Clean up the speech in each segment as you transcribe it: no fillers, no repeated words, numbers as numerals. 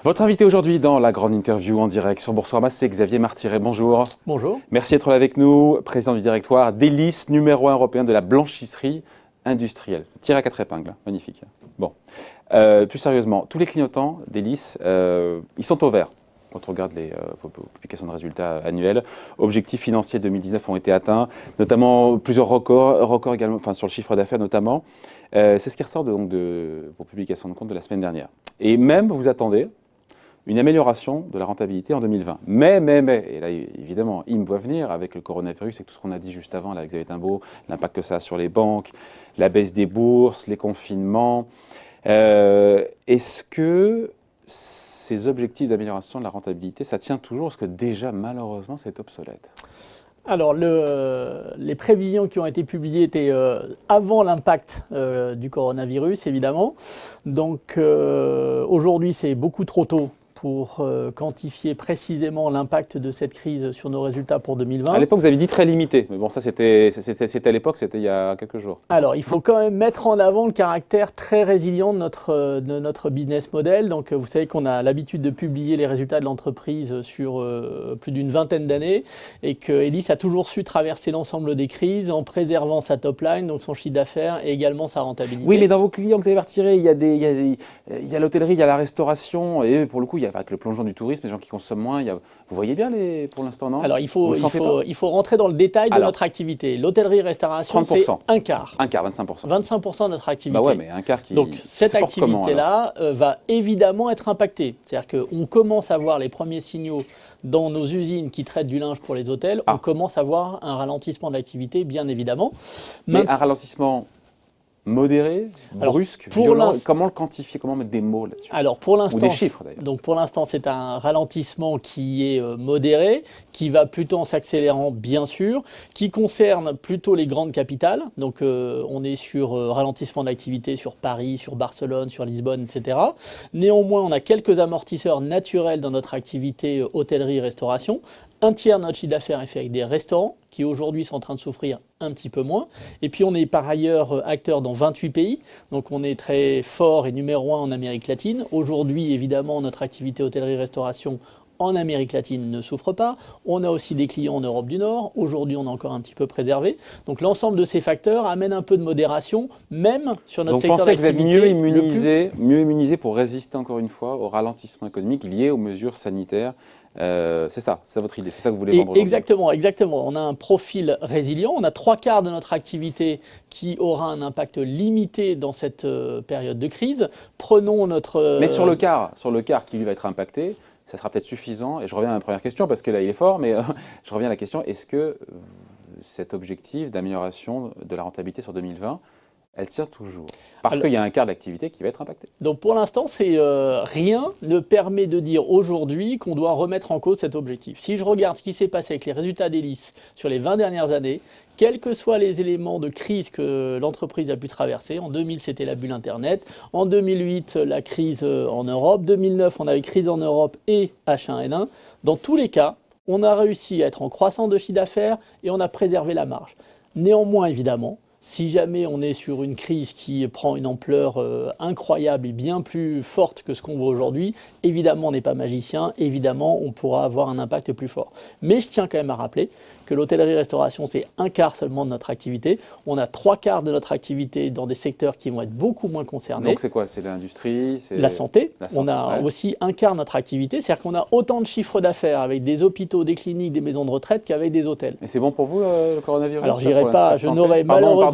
Votre invité aujourd'hui dans la grande interview en direct sur Boursorama, c'est Xavier Martiré. Bonjour. Bonjour. Merci d'être là avec nous, président du directoire d'Elis, numéro 1 européen de la blanchisserie industrielle. Tiré à quatre épingles, magnifique. Bon, plus sérieusement, tous les clignotants d'Elis, ils sont au vert. Quand on regarde vos publications de résultats annuels, objectifs financiers 2019 ont été atteints, notamment plusieurs records également, enfin sur le chiffre d'affaires notamment. C'est ce qui ressort de vos publications de comptes de la semaine dernière. Et même, vous attendez une amélioration de la rentabilité en 2020. Mais, et là évidemment, il me voit venir avec le coronavirus et tout ce qu'on a dit juste avant là, avec Xavier Timbaud, l'impact que ça a sur les banques, la baisse des bourses, les confinements. Est-ce que ces objectifs d'amélioration de la rentabilité, ça tient toujours? Parce que déjà, malheureusement, c'est obsolète. Alors, les prévisions qui ont été publiées étaient avant l'impact du coronavirus, évidemment. Donc, aujourd'hui, c'est beaucoup trop tôt pour quantifier précisément l'impact de cette crise sur nos résultats pour 2020. À l'époque, vous avez dit très limité, mais bon, ça c'était à l'époque, c'était il y a quelques jours. Alors, il faut quand même mettre en avant le caractère très résilient de notre business model. Donc, vous savez qu'on a l'habitude de publier les résultats de l'entreprise sur plus d'une vingtaine d'années et que Elis a toujours su traverser l'ensemble des crises en préservant sa top line, donc son chiffre d'affaires et également sa rentabilité. Oui, mais dans vos clients que vous avez retirés, il y a l'hôtellerie, il y a la restauration et pour le coup, il y a avec le plongeon du tourisme, les gens qui consomment moins, vous voyez bien pour l'instant, non? Alors, il faut rentrer dans le détail de notre activité. L'hôtellerie-restauration, c'est un quart. Un quart, 25%. 25% de notre activité. Bah ouais, mais un quart qui Donc, cette activité-là comment, va évidemment être impactée. C'est-à-dire qu'on commence à voir les premiers signaux dans nos usines qui traitent du linge pour les hôtels. On commence à voir un ralentissement de l'activité, bien évidemment. Mais un ralentissement modéré, brusque, violent. Comment le quantifier? Comment mettre des mots là-dessus? Alors pour l'instant, ou des chiffres d'ailleurs. Donc pour l'instant, c'est un ralentissement qui est modéré, qui va plutôt en s'accélérant bien sûr, qui concerne plutôt les grandes capitales. Donc on est sur ralentissement de l'activité sur Paris, sur Barcelone, sur Lisbonne, etc. Néanmoins, on a quelques amortisseurs naturels dans notre activité hôtellerie-restauration. Un tiers de notre chiffre d'affaires est fait avec des restaurants qui aujourd'hui sont en train de souffrir un petit peu moins. Et puis on est par ailleurs acteur dans 28 pays, donc on est très fort et numéro 1 en Amérique latine. Aujourd'hui, évidemment, notre activité hôtellerie-restauration en Amérique latine ne souffre pas. On a aussi des clients en Europe du Nord. Aujourd'hui, on est encore un petit peu préservé. Donc l'ensemble de ces facteurs amène un peu de modération, même sur notre secteur d'activité. Donc vous pensez que vous êtes mieux immunisé pour résister encore une fois au ralentissement économique lié aux mesures sanitaires? C'est ça, c'est votre idée, c'est ça que vous voulez vendre? Exactement. On a un profil résilient, on a 3/4 de notre activité qui aura un impact limité dans cette période de crise. Prenons notre... Mais sur le quart qui lui va être impacté, ça sera peut-être suffisant. Et je reviens à ma première question, parce que là il est fort, mais je reviens à la question, est-ce que cet objectif d'amélioration de la rentabilité sur 2020, elle tient toujours? Parce qu'il y a un quart de l'activité qui va être impacté. Donc pour l'instant, rien ne permet de dire aujourd'hui qu'on doit remettre en cause cet objectif. Si je regarde ce qui s'est passé avec les résultats d'Elis sur les 20 dernières années, quels que soient les éléments de crise que l'entreprise a pu traverser, en 2000 c'était la bulle Internet, en 2008 la crise en Europe, 2009 on avait crise en Europe et H1N1, dans tous les cas, on a réussi à être en croissance de chiffre d'affaires et on a préservé la marge. Néanmoins évidemment, si jamais on est sur une crise qui prend une ampleur incroyable et bien plus forte que ce qu'on voit aujourd'hui, évidemment on n'est pas magicien, évidemment on pourra avoir un impact plus fort. Mais je tiens quand même à rappeler que l'hôtellerie-restauration c'est un quart seulement de notre activité. On a 3/4 de notre activité dans des secteurs qui vont être beaucoup moins concernés. Donc c'est quoi? C'est l'industrie? La santé. On a aussi un quart de notre activité, c'est-à-dire qu'on a autant de chiffres d'affaires avec des hôpitaux, des cliniques, des maisons de retraite qu'avec des hôtels. Et c'est bon pour vous le coronavirus? Alors je n'aurais malheureusement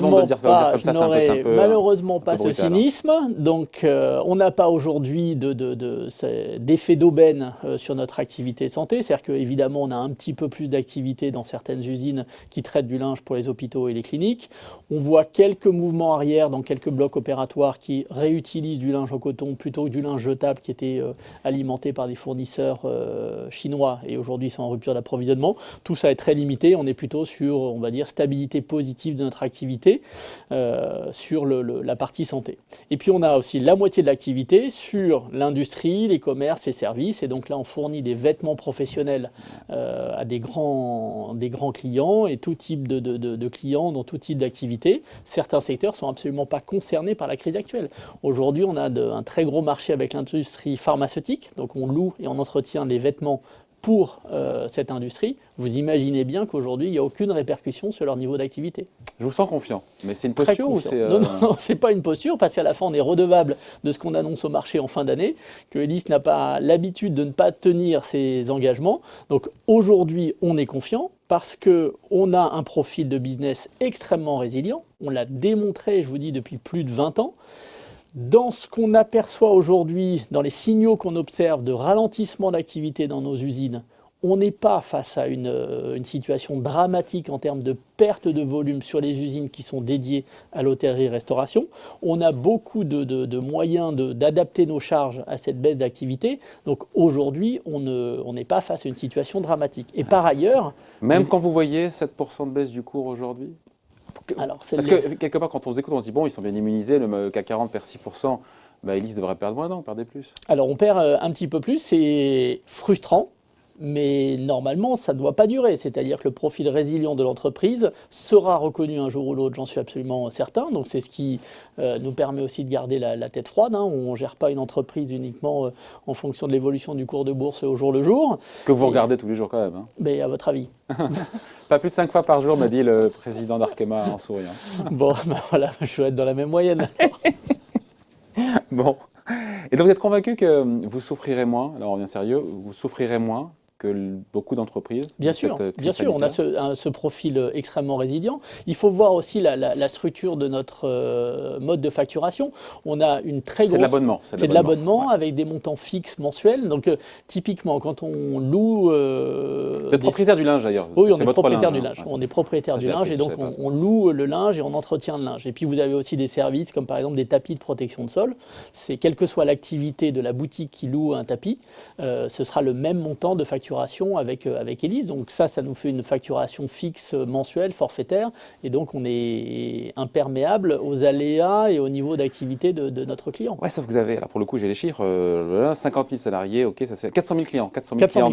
pas ce cynisme. Donc on n'a pas aujourd'hui d'effet d'aubaine sur notre activité santé. C'est-à-dire qu'évidemment on a un petit peu plus d'activité dans certaines usines qui traitent du linge pour les hôpitaux et les cliniques. On voit quelques mouvements arrière dans quelques blocs opératoires qui réutilisent du linge en coton plutôt que du linge jetable qui était alimenté par des fournisseurs chinois et aujourd'hui sont en rupture d'approvisionnement. Tout ça est très limité. On est plutôt sur, on va dire, stabilité positive de notre activité d'activité sur la partie santé. Et puis on a aussi la moitié de l'activité sur l'industrie, les commerces et services. Et donc là, on fournit des vêtements professionnels à des grands clients et tout type de clients dans tout type d'activité. Certains secteurs ne sont absolument pas concernés par la crise actuelle. Aujourd'hui, on a un très gros marché avec l'industrie pharmaceutique. Donc on loue et on entretient des vêtements pour cette industrie. Vous imaginez bien qu'aujourd'hui, il n'y a aucune répercussion sur leur niveau d'activité. Je vous sens confiant, mais c'est une posture ou c'est... Non, ce n'est pas une posture, parce qu'à la fin, on est redevable de ce qu'on annonce au marché en fin d'année, que Elis n'a pas l'habitude de ne pas tenir ses engagements. Donc aujourd'hui, on est confiant parce qu'on a un profil de business extrêmement résilient. On l'a démontré, je vous dis, depuis plus de 20 ans. Dans ce qu'on aperçoit aujourd'hui, dans les signaux qu'on observe de ralentissement d'activité dans nos usines, on n'est pas face à une situation dramatique en termes de perte de volume sur les usines qui sont dédiées à l'hôtellerie-restauration. On a beaucoup de moyens d'adapter nos charges à cette baisse d'activité. Donc aujourd'hui, on n'est pas face à une situation dramatique. Et par ailleurs... Même quand vous voyez 7% de baisse du cours aujourd'hui ? Parce que quelque part, quand on vous écoute, on se dit, bon, ils sont bien immunisés, le CAC 40 perd 6%, Elis devrait perdre moins, non, perdez plus. Alors on perd un petit peu plus, c'est frustrant, mais normalement, ça ne doit pas durer. C'est-à-dire que le profil résilient de l'entreprise sera reconnu un jour ou l'autre, j'en suis absolument certain. Donc c'est ce qui nous permet aussi de garder la tête froide. On ne gère pas une entreprise uniquement en fonction de l'évolution du cours de bourse au jour le jour. Que vous regardez tous les jours quand même. Mais à votre avis Pas plus de 5 fois par jour, m'a dit le président d'Arkema en souriant. Bon, voilà, je vais être dans la même moyenne. Bon. Et donc vous êtes convaincu que vous souffrirez moins, alors on revient sérieux, vous souffrirez moins que beaucoup d'entreprises. Bien sûr, on a ce profil extrêmement résilient. Il faut voir aussi la structure de notre mode de facturation. On a une très grosse... C'est de l'abonnement. C'est de l'abonnement avec des montants fixes mensuels. Donc typiquement, quand on loue... Vous êtes propriétaire du linge d'ailleurs. Oui, on est propriétaire du linge. On est propriétaire du linge et donc on loue le linge et on entretient le linge. Et puis vous avez aussi des services comme par exemple des tapis de protection de sol. C'est quelle que soit l'activité de la boutique qui loue un tapis, ce sera le même montant de facturation avec Elis. Donc ça nous fait une facturation fixe mensuelle, forfaitaire, et donc on est imperméable aux aléas et au niveau d'activité de notre client. Ouais, sauf que vous avez, alors pour le coup j'ai les chiffres, 50 000 salariés, ok, ça c'est 400 000 clients,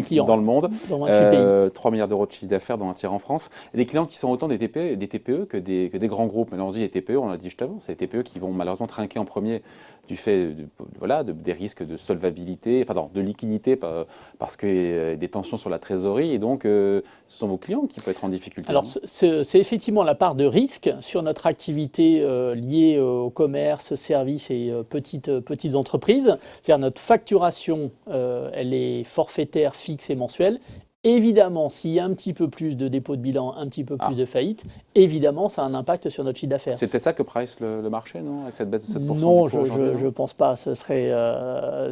clients dans le monde, dans 28 pays. 3 milliards d'euros de chiffre d'affaires, dont un tiers en France, et des clients qui sont autant des TPE que des grands groupes. Mais là on se dit les TPE, on l'a dit juste avant, c'est les TPE qui vont malheureusement trinquer en premier du fait des risques de solvabilité, de liquidité, parce que des tensions sur la trésorerie, et donc ce sont vos clients qui peuvent être en difficulté. Alors c'est effectivement la part de risque sur notre activité liée au commerce, services et petites entreprises. C'est-à-dire notre facturation, elle est forfaitaire, fixe et mensuelle. Évidemment, s'il y a un petit peu plus de dépôt de bilan, un petit peu plus de faillite, évidemment, ça a un impact sur notre chiffre d'affaires. C'est peut-être ça que price le marché, non, avec cette baisse de 7%? Non, je ne pense pas. Ce serait,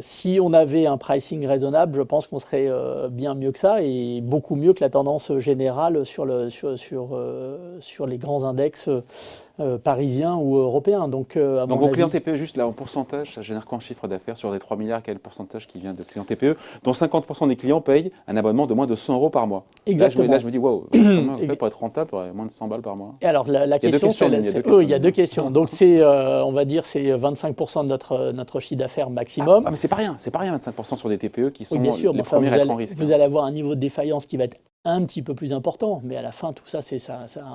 si on avait un pricing raisonnable, je pense qu'on serait bien mieux que ça et beaucoup mieux que la tendance générale sur les grands index parisiens ou européens. Donc vos clients TPE, juste là en pourcentage, ça génère quoi en chiffre d'affaires sur les 3 milliards? Quel pourcentage qui vient de clients TPE, dont 50% des clients payent un abonnement de moins de 100 € par mois? Exactement. Là, je me dis, waouh, comment on fait pour être rentable pour moins de 100 balles par mois? Et alors, la question, il y a deux questions. Donc, on va dire, c'est 25% de notre chiffre d'affaires maximum. Mais c'est pas rien 25% sur des TPE qui sont bien sûr, les premiers à être en risque. Vous allez avoir un niveau de défaillance qui va être un petit peu plus important, mais à la fin, tout ça,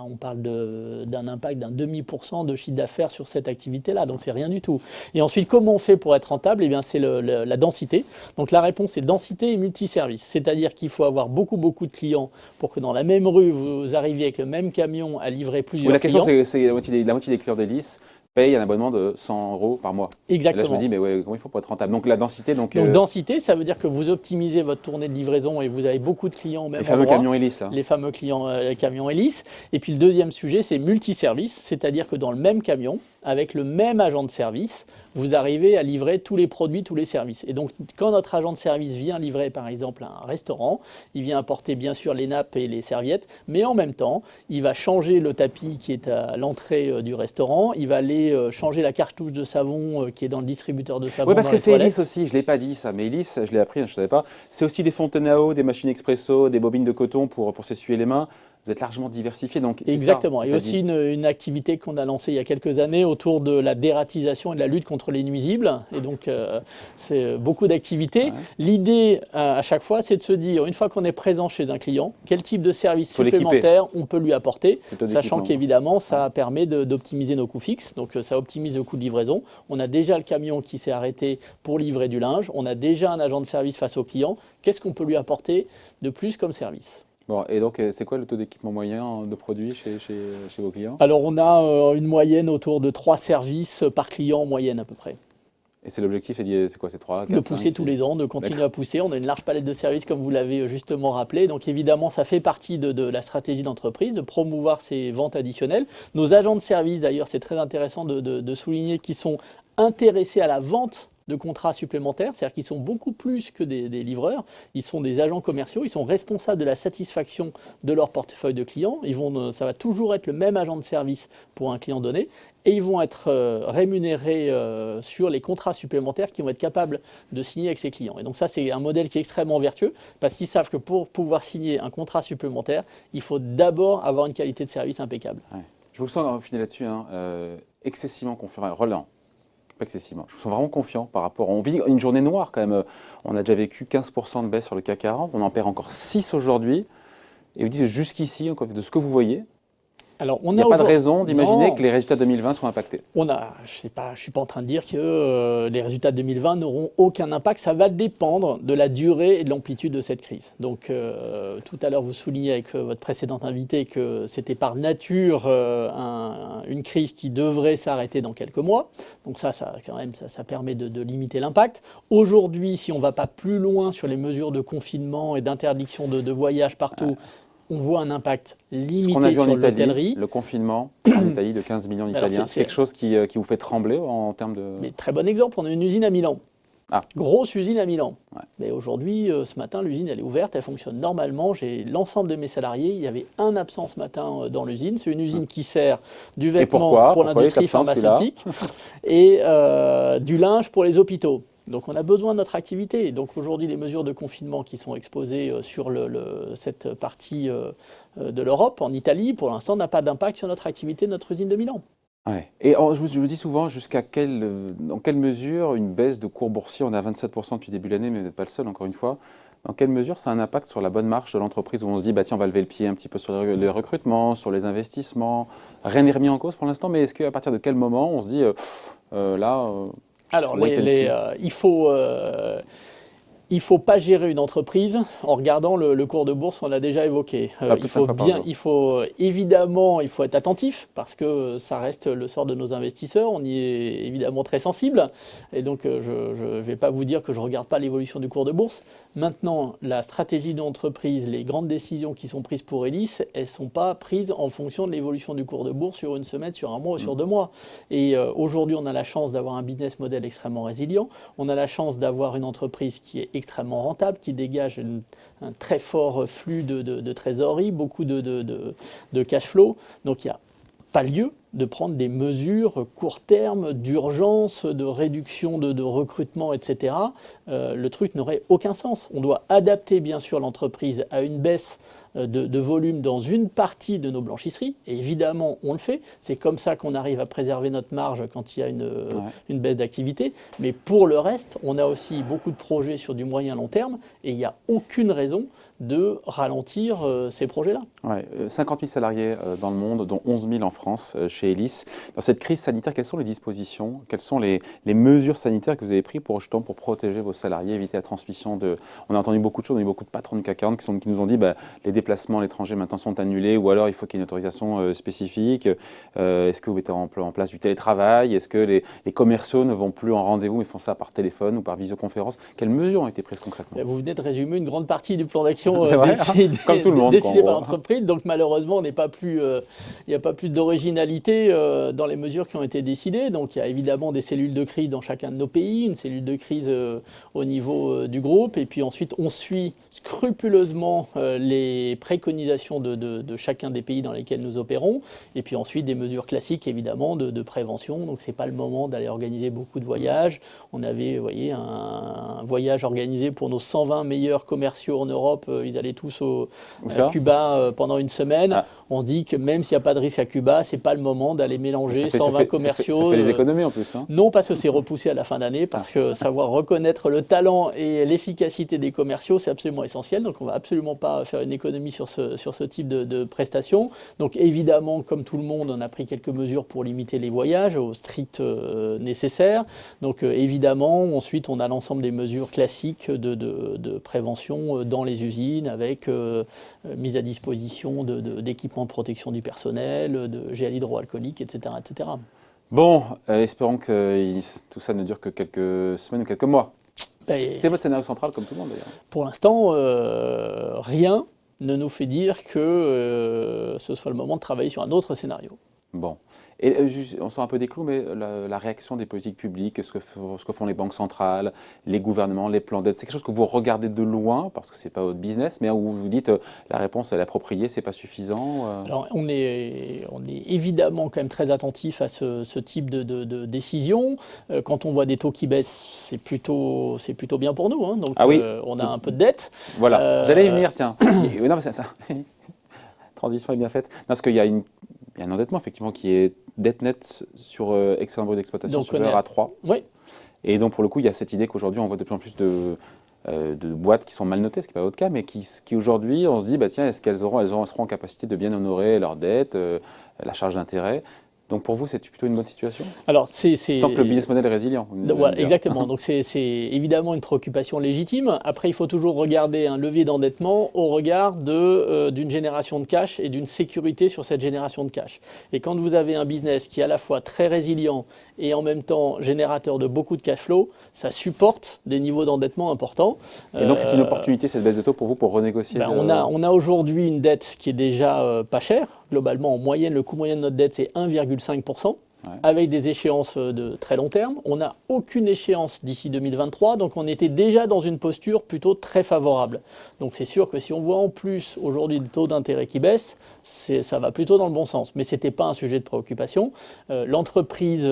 on parle d'un impact d'un 0,5% de chiffre d'affaires sur cette activité-là, donc c'est rien du tout. Et ensuite, comment on fait pour être rentable? Eh bien, c'est la densité. Donc la réponse est densité et multiservice, c'est-à-dire qu'il faut avoir beaucoup de clients pour que dans la même rue, vous arriviez avec le même camion à livrer plusieurs clients. La question, c'est la moitié des clients d'Elis paye un abonnement de 100 € par mois. Exactement. Et là, je me dis, mais ouais, comment il faut pour être rentable? Donc la densité. Donc densité, ça veut dire que vous optimisez votre tournée de livraison et vous avez beaucoup de clients au même endroit. Les fameux camions Elis, là. Les fameux camions Elis. Et puis le deuxième sujet, c'est multiservice, c'est-à-dire que dans le même camion, avec le même agent de service, vous arrivez à livrer tous les produits, tous les services. Et donc, quand notre agent de service vient livrer, par exemple, un restaurant, il vient apporter bien sûr les nappes et les serviettes, mais en même temps, il va changer le tapis qui est à l'entrée du restaurant, il va aller changer la cartouche de savon qui est dans le distributeur de savon. Oui, parce dans que les c'est toilettes. Elis aussi, je ne l'ai pas dit ça, mais Elis, je l'ai appris, je ne savais pas, c'est aussi des fontaines à eau, des machines expresso, des bobines de coton pour s'essuyer les mains. vous êtes largement diversifié. Donc Exactement. Ça, et aussi une activité qu'on a lancée il y a quelques années autour de la dératisation et de la lutte contre les nuisibles. Et donc, c'est beaucoup d'activités. Ouais. L'idée, à chaque fois, c'est de se dire, une fois qu'on est présent chez un client, quel type de service supplémentaire on peut lui apporter, sachant qu'évidemment, ça permet d'optimiser nos coûts fixes. Donc, ça optimise le coût de livraison. On a déjà le camion qui s'est arrêté pour livrer du linge. On a déjà un agent de service face au client. Qu'est-ce qu'on peut lui apporter de plus comme service ? Bon, et donc, c'est quoi le taux d'équipement moyen de produits chez vos clients? Alors, on a une moyenne autour de 3 services par client en moyenne à peu près. Et c'est l'objectif, c'est quoi? C'est 3, 4, de pousser 5, tous les ans, de continuer à pousser. On a une large palette de services, comme vous l'avez justement rappelé. Donc évidemment, ça fait partie de la stratégie d'entreprise, de promouvoir ces ventes additionnelles. Nos agents de service, d'ailleurs, c'est très intéressant de souligner qu'ils sont intéressés à la vente de contrats supplémentaires, c'est-à-dire qu'ils sont beaucoup plus que des livreurs, ils sont des agents commerciaux, ils sont responsables de la satisfaction de leur portefeuille de clients, ça va toujours être le même agent de service pour un client donné, et ils vont être rémunérés sur les contrats supplémentaires qu'ils vont être capables de signer avec ces clients. Et donc ça, c'est un modèle qui est extrêmement vertueux, parce qu'ils savent que pour pouvoir signer un contrat supplémentaire, il faut d'abord avoir une qualité de service impeccable. Ouais. Je vous sens finir là-dessus, excessivement confiant, Roland. Pas excessivement. Je vous sens vraiment confiant par rapport. On vit une journée noire quand même. On a déjà vécu 15% de baisse sur le CAC 40. On en perd encore 6 aujourd'hui. Et vous dites jusqu'ici, de ce que vous voyez, alors, il n'y a pas de raison d'imaginer que les résultats 2020 soient impactés. Je ne suis pas en train de dire que les résultats 2020 n'auront aucun impact. Ça va dépendre de la durée et de l'amplitude de cette crise. Donc, tout à l'heure, vous soulignez avec votre précédent invité que c'était par nature une crise qui devrait s'arrêter dans quelques mois. Donc ça permet de limiter l'impact. Aujourd'hui, si on ne va pas plus loin sur les mesures de confinement et d'interdiction de voyage partout, on voit un impact limité sur l'hôtellerie. Le confinement en Italie de 15 millions d'Italiens, c'est quelque chose qui vous fait trembler en termes de... Mais très bon exemple, on a une usine à Milan. Grosse usine à Milan. Ouais. Mais aujourd'hui, ce matin, l'usine elle est ouverte, elle fonctionne normalement. J'ai l'ensemble de mes salariés. Il y avait un absent ce matin dans l'usine. C'est une usine qui sert du vêtement pour l'industrie pharmaceutique et du linge pour les hôpitaux. Donc on a besoin de notre activité. Donc aujourd'hui, les mesures de confinement qui sont exposées sur cette partie de l'Europe, en Italie, pour l'instant, n'a pas d'impact sur notre activité, notre usine de Milan. Ouais. Et je me dis souvent, dans quelle mesure une baisse de cours boursier, on est à 27% depuis le début de l'année, mais vous n'êtes pas le seul, encore une fois, dans quelle mesure ça a un impact sur la bonne marche de l'entreprise où on se dit, tiens, on va lever le pied un petit peu sur les recrutements, sur les investissements. Rien n'est remis en cause pour l'instant, mais est-ce qu'à partir de quel moment on se dit, alors, il faut pas gérer une entreprise en regardant le cours de bourse, on l'a déjà évoqué. Évidemment, il faut être attentif parce que ça reste le sort de nos investisseurs. On y est évidemment très sensible. Et donc, je ne vais pas vous dire que je ne regarde pas l'évolution du cours de bourse. Maintenant, la stratégie de l'entreprise, les grandes décisions qui sont prises pour Elis, elles ne sont pas prises en fonction de l'évolution du cours de bourse sur une semaine, sur un mois ou sur 2 mois. Et aujourd'hui, on a la chance d'avoir un business model extrêmement résilient. On a la chance d'avoir une entreprise qui est extrêmement rentable, qui dégage un très fort flux de trésorerie, beaucoup de cash flow. Donc il n'y a pas lieu de prendre des mesures court terme, d'urgence, de réduction de recrutement, etc. Le truc n'aurait aucun sens. On doit adapter bien sûr l'entreprise à une baisse de volume dans une partie de nos blanchisseries. Et évidemment, on le fait. C'est comme ça qu'on arrive à préserver notre marge quand il y a une baisse d'activité. Mais pour le reste, on a aussi beaucoup de projets sur du moyen long terme et il n'y a aucune raison de ralentir ces projets-là. 50 000 salariés dans le monde, dont 11 000 en France, chez Elis. Dans cette crise sanitaire, quelles sont les dispositions, quelles sont les mesures sanitaires que vous avez prises pour protéger vos salariés, éviter la transmission de... On a entendu beaucoup de choses, on a eu beaucoup de patrons de CAC 40 qui nous ont dit les déplacements à l'étranger maintenant sont annulés ou alors il faut qu'il y ait une autorisation spécifique. Est-ce que vous mettez en place du télétravail? Est-ce que les commerciaux ne vont plus en rendez-vous mais font ça par téléphone ou par visioconférence? Quelles mesures ont été prises concrètement? Vous venez de résumer une grande partie du plan d'action comme tout le monde, décidé par l'entreprise. Donc malheureusement, il n'y a pas plus d'originalité dans les mesures qui ont été décidées. Donc il y a évidemment des cellules de crise dans chacun de nos pays, une cellule de crise au niveau du groupe. Et puis ensuite, on suit scrupuleusement les préconisations de chacun des pays dans lesquels nous opérons. Et puis ensuite, des mesures classiques, évidemment, de prévention. Donc ce n'est pas le moment d'aller organiser beaucoup de voyages. On avait, un un voyage organisé pour nos 120 meilleurs commerciaux en Europe. Ils allaient tous à Où ça Cuba pendant une semaine. Ah. On dit que même s'il n'y a pas de risque à Cuba, c'est pas le moment d'aller mélanger 120 commerciaux. Ça fait des économies en plus. Hein. Non, parce que c'est repoussé à la fin d'année, parce que savoir reconnaître le talent et l'efficacité des commerciaux, c'est absolument essentiel. Donc on ne va absolument pas faire une économie sur ce type de prestations. Donc évidemment, comme tout le monde, on a pris quelques mesures pour limiter les voyages au strict nécessaire. Donc évidemment, ensuite, on a l'ensemble des mesures classiques de prévention dans les usines, avec mise à disposition d'équipements de protection du personnel, de gel hydroalcoolique, etc. etc. Bon, espérons que tout ça ne dure que quelques semaines ou quelques mois. C'est votre scénario central, comme tout le monde d'ailleurs. Pour l'instant, rien ne nous fait dire que ce soit le moment de travailler sur un autre scénario. Bon. Et on sort un peu des clous, mais la réaction des politiques publiques, ce que font les banques centrales, les gouvernements, les plans d'aide, c'est quelque chose que vous regardez de loin, parce que ce n'est pas votre business, mais où vous vous dites la réponse elle est appropriée, c'est pas suffisant Alors, on est évidemment quand même très attentif à ce type de décision. Quand on voit des taux qui baissent, c'est plutôt bien pour nous. Hein. Donc, oui. On a un peu de dette. Voilà, j'allais y venir, tiens. Non, mais ça. Transition est bien faite. Non, parce qu'il y a un endettement, effectivement, qui est dette nette sur excédent brut d'exploitation supérieur à 3. Oui. Et donc, pour le coup, il y a cette idée qu'aujourd'hui, on voit de plus en plus de boîtes qui sont mal notées, ce qui n'est pas votre cas, mais qui aujourd'hui, on se dit, bah, tiens, est-ce qu'elles seront en capacité de bien honorer leurs dettes, la charge d'intérêt. Donc pour vous, c'est plutôt une bonne situation? Alors, tant que le business model est résilient. Voilà, exactement. Donc c'est évidemment une préoccupation légitime. Après, il faut toujours regarder un levier d'endettement au regard d'une génération de cash et d'une sécurité sur cette génération de cash. Et quand vous avez un business qui est à la fois très résilient et en même temps générateur de beaucoup de cash flow, ça supporte des niveaux d'endettement importants. Et donc c'est une opportunité, cette baisse de taux pour vous, pour renégocier on a aujourd'hui une dette qui est déjà pas chère. Globalement, en moyenne, le coût moyen de notre dette, c'est 1,5%. Avec des échéances de très long terme. On n'a aucune échéance d'ici 2023, donc on était déjà dans une posture plutôt très favorable. Donc c'est sûr que si on voit en plus aujourd'hui le taux d'intérêt qui baisse, ça va plutôt dans le bon sens. Mais ce n'était pas un sujet de préoccupation. L'entreprise,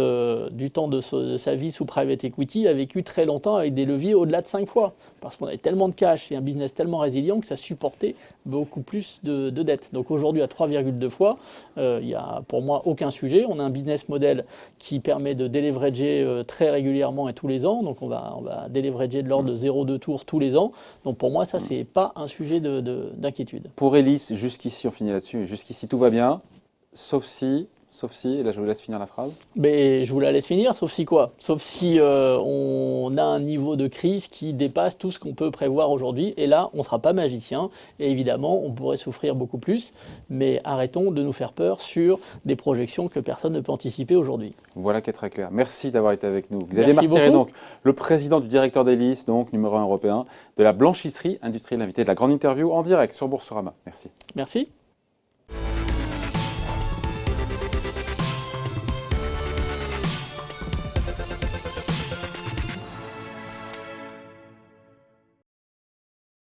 du temps de sa vie sous private equity, a vécu très longtemps avec des leviers au-delà de 5 fois. Parce qu'on avait tellement de cash et un business tellement résilient que ça supportait beaucoup plus de dettes. Donc aujourd'hui, à 3,2 fois, il n'y a pour moi aucun sujet. On a un business model qui permet de déleverager très régulièrement et tous les ans. Donc on va déleverager de l'ordre de 0,2 tours tous les ans. Donc pour moi, ça, ce n'est pas un sujet d'inquiétude. Pour Elis, jusqu'ici, on finit là-dessus, jusqu'ici tout va bien, sauf si, et là je vous laisse finir la phrase. Mais je vous la laisse finir, sauf si quoi? Sauf si on a un niveau de crise qui dépasse tout ce qu'on peut prévoir aujourd'hui. Et là, on ne sera pas magicien. Et évidemment, on pourrait souffrir beaucoup plus. Mais arrêtons de nous faire peur sur des projections que personne ne peut anticiper aujourd'hui. Voilà qui est très clair. Merci d'avoir été avec nous. Xavier Martiré, donc, le président du directeur d'Elis, donc numéro 1 européen, de la blanchisserie industrielle, invité de la grande interview en direct sur Boursorama. Merci. Merci.